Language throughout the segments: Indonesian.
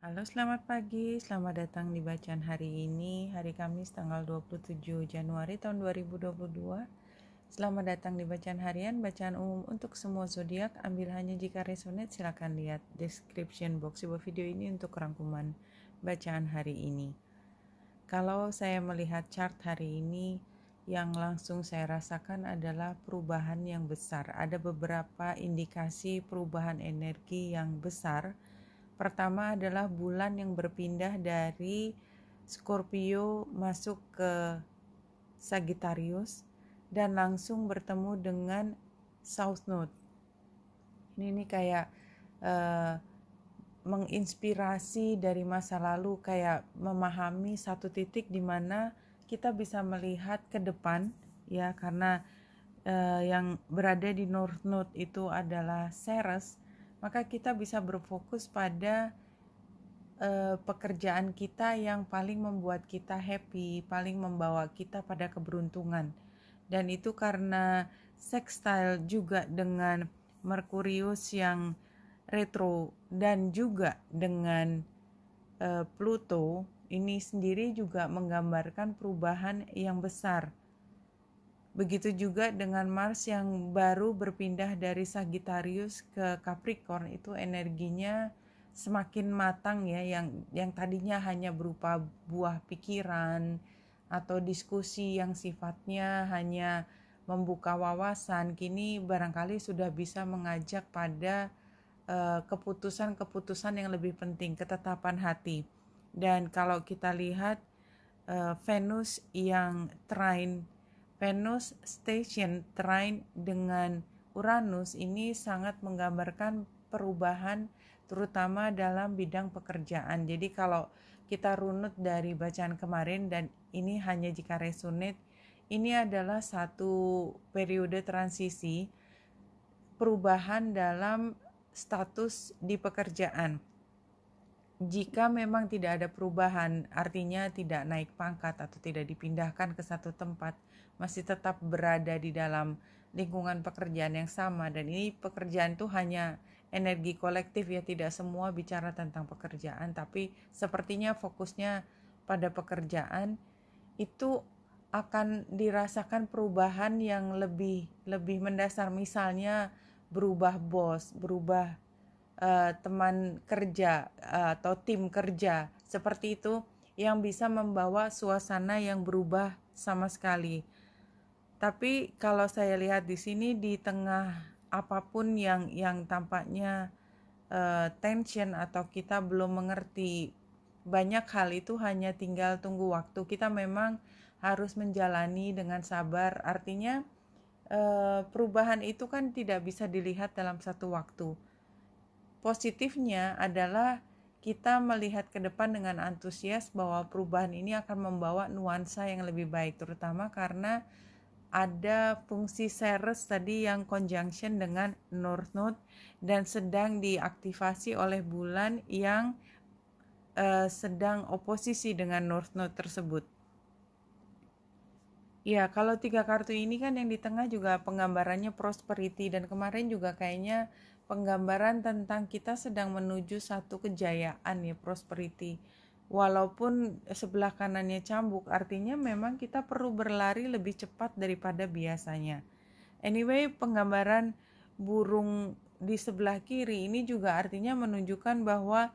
Halo, selamat pagi. Selamat datang di bacaan hari ini, hari Kamis tanggal 27 Januari tahun 2022. Selamat datang di bacaan harian, bacaan umum untuk semua zodiak. Ambil hanya jika resonate, silakan lihat description box sebuah video ini untuk rangkuman bacaan hari ini. Kalau saya melihat chart hari ini, yang langsung saya rasakan adalah perubahan yang besar. Ada beberapa indikasi perubahan energi yang besar. Pertama adalah bulan yang berpindah dari Scorpio masuk ke Sagittarius dan langsung bertemu dengan South Node. Ini kayak menginspirasi dari masa lalu, kayak memahami satu titik di mana kita bisa melihat ke depan ya, karena yang berada di North Node itu adalah Ceres, maka kita bisa berfokus pada pekerjaan kita yang paling membuat kita happy, paling membawa kita pada keberuntungan. Dan itu karena sextile juga dengan Merkurius yang retro dan juga dengan Pluto, ini sendiri juga menggambarkan perubahan yang besar. Begitu juga dengan Mars yang baru berpindah dari Sagittarius ke Capricorn, itu energinya semakin matang ya, yang tadinya hanya berupa buah pikiran atau diskusi yang sifatnya hanya membuka wawasan, kini barangkali sudah bisa mengajak pada keputusan-keputusan yang lebih penting, ketetapan hati. Dan kalau kita lihat Venus yang trine, Venus station trine dengan Uranus, ini sangat menggambarkan perubahan terutama dalam bidang pekerjaan. Jadi kalau kita runut dari bacaan kemarin, dan ini hanya jika resonate, ini adalah satu periode transisi perubahan dalam status di pekerjaan. Jika memang tidak ada perubahan, artinya tidak naik pangkat atau tidak dipindahkan ke satu tempat, masih tetap berada di dalam lingkungan pekerjaan yang sama. Dan ini pekerjaan itu hanya energi kolektif ya, tidak semua bicara tentang pekerjaan, tapi sepertinya fokusnya pada pekerjaan. Itu akan dirasakan perubahan yang lebih mendasar, misalnya berubah bos, berubah teman kerja atau tim kerja, seperti itu, yang bisa membawa suasana yang berubah sama sekali. Tapi kalau saya lihat di sini, di tengah apapun yang tampaknya tension atau kita belum mengerti banyak hal, itu hanya tinggal tunggu waktu. Kita memang harus menjalani dengan sabar. Artinya perubahan itu kan tidak bisa dilihat dalam satu waktu. Positifnya adalah kita melihat ke depan dengan antusias bahwa perubahan ini akan membawa nuansa yang lebih baik, terutama karena ada fungsi Ceres tadi yang conjunction dengan North Node dan sedang diaktifasi oleh bulan yang sedang oposisi dengan North Node tersebut. Ya, kalau 3 kartu ini kan yang di tengah juga penggambarannya prosperity, dan kemarin juga kayaknya penggambaran tentang kita sedang menuju satu kejayaan ya, prosperity. Walaupun sebelah kanannya cambuk, artinya memang kita perlu berlari lebih cepat daripada biasanya. Anyway, penggambaran burung di sebelah kiri ini juga artinya menunjukkan bahwa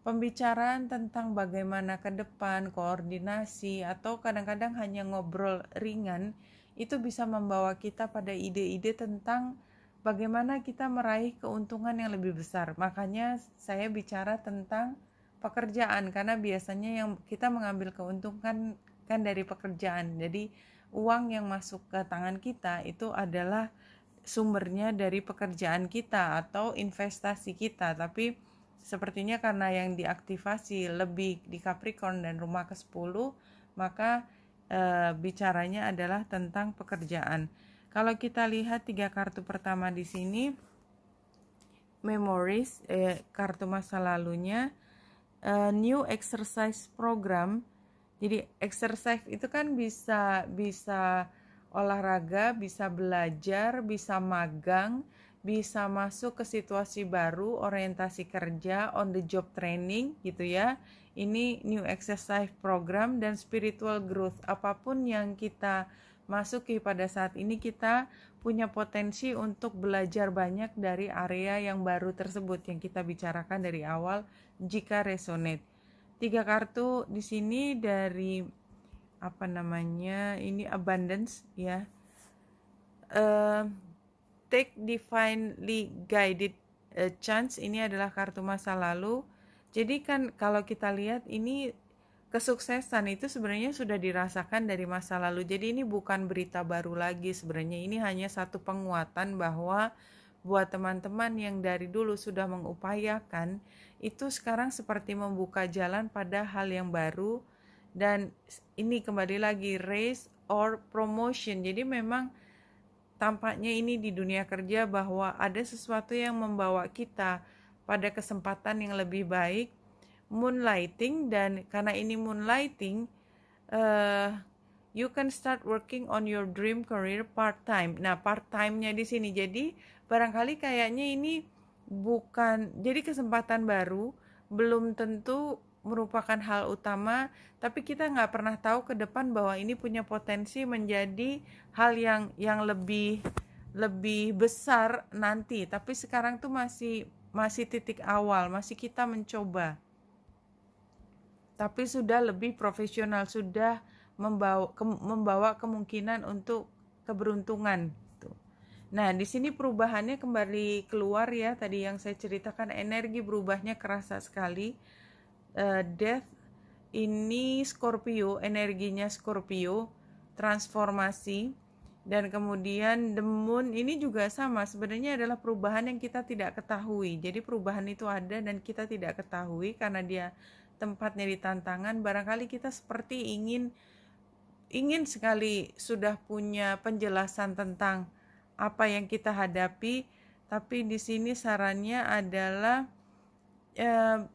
pembicaraan tentang bagaimana ke depan, koordinasi, atau kadang-kadang hanya ngobrol ringan, itu bisa membawa kita pada ide-ide tentang bagaimana kita meraih keuntungan yang lebih besar. Makanya saya bicara tentang pekerjaan, karena biasanya yang kita mengambil keuntungan kan dari pekerjaan. Jadi uang yang masuk ke tangan kita itu adalah sumbernya dari pekerjaan kita atau investasi kita. Tapi sepertinya karena yang diaktifasi lebih di Capricorn dan rumah ke-10, maka bicaranya adalah tentang pekerjaan. Kalau kita lihat 3 kartu pertama di sini, memories, kartu masa lalunya, new exercise program. Jadi exercise itu kan bisa olahraga, bisa belajar, bisa magang, bisa masuk ke situasi baru, orientasi kerja, on the job training gitu ya. Ini new exercise program dan spiritual growth. Apapun yang kita masuki pada saat ini, kita punya potensi untuk belajar banyak dari area yang baru tersebut yang kita bicarakan dari awal jika resonate. 3 kartu di sini dari ini abundance ya. Take divinely guided chance, ini adalah kartu masa lalu. Jadi kan kalau kita lihat ini kesuksesan itu sebenarnya sudah dirasakan dari masa lalu. Jadi ini bukan berita baru lagi sebenarnya. Ini hanya satu penguatan bahwa buat teman-teman yang dari dulu sudah mengupayakan, itu sekarang seperti membuka jalan pada hal yang baru. Dan ini kembali lagi raise or promotion. Jadi memang tampaknya ini di dunia kerja bahwa ada sesuatu yang membawa kita pada kesempatan yang lebih baik, moonlighting. Dan karena ini moonlighting, you can start working on your dream career part-time. Nah, part-time-nya di sini, jadi barangkali kayaknya ini bukan, jadi kesempatan baru, belum tentu merupakan hal utama, tapi kita nggak pernah tahu ke depan bahwa ini punya potensi menjadi hal yang lebih besar nanti. Tapi sekarang tuh masih titik awal, masih kita mencoba. Tapi sudah lebih profesional, sudah membawa kemungkinan untuk keberuntungan. Nah, di sini perubahannya kembali keluar ya. Tadi yang saya ceritakan, energi berubahnya kerasa sekali. Death ini Scorpio, energinya Scorpio, transformasi. Dan kemudian the moon ini juga sama, sebenarnya adalah perubahan yang kita tidak ketahui. Jadi perubahan itu ada dan kita tidak ketahui karena dia tempatnya di tantangan. Barangkali kita seperti ingin sekali sudah punya penjelasan tentang apa yang kita hadapi, tapi di sini sarannya adalah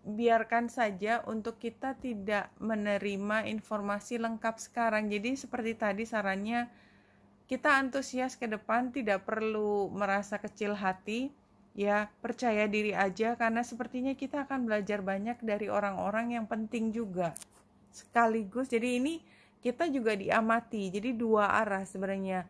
biarkan saja untuk kita tidak menerima informasi lengkap sekarang. Jadi seperti tadi sarannya, kita antusias ke depan, tidak perlu merasa kecil hati, ya percaya diri aja, karena sepertinya kita akan belajar banyak dari orang-orang yang penting juga. Sekaligus, jadi ini kita juga diamati, jadi dua arah sebenarnya.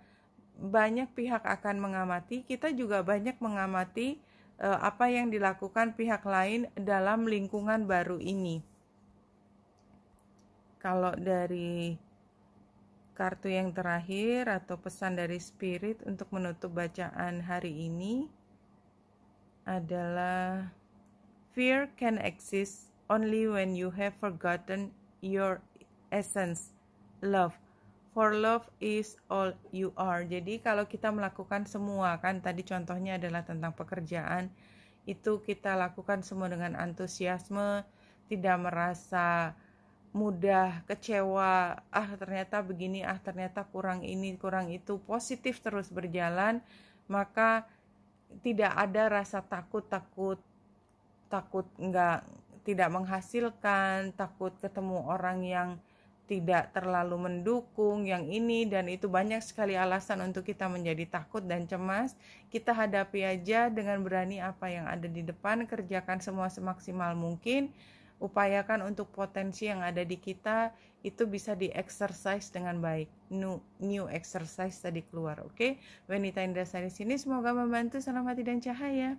Banyak pihak akan mengamati, kita juga banyak mengamati apa yang dilakukan pihak lain dalam lingkungan baru ini. Kalau dari kartu yang terakhir atau pesan dari spirit untuk menutup bacaan hari ini adalah fear can exist only when you have forgotten your essence, love. For love is all you are. Jadi kalau kita melakukan semua, kan tadi contohnya adalah tentang pekerjaan, itu kita lakukan semua dengan antusiasme, tidak merasa mudah kecewa, ternyata begini, ternyata kurang ini, kurang itu, positif terus berjalan, maka tidak ada rasa takut tidak menghasilkan, takut ketemu orang yang tidak terlalu mendukung, yang ini dan itu. Banyak sekali alasan untuk kita menjadi takut dan cemas. Kita hadapi aja dengan berani apa yang ada di depan, kerjakan semua semaksimal mungkin, upayakan untuk potensi yang ada di kita itu bisa di-exercise dengan baik. New exercise tadi keluar, oke? Wanita Indah di sini, semoga membantu. Salam hati dan cahaya.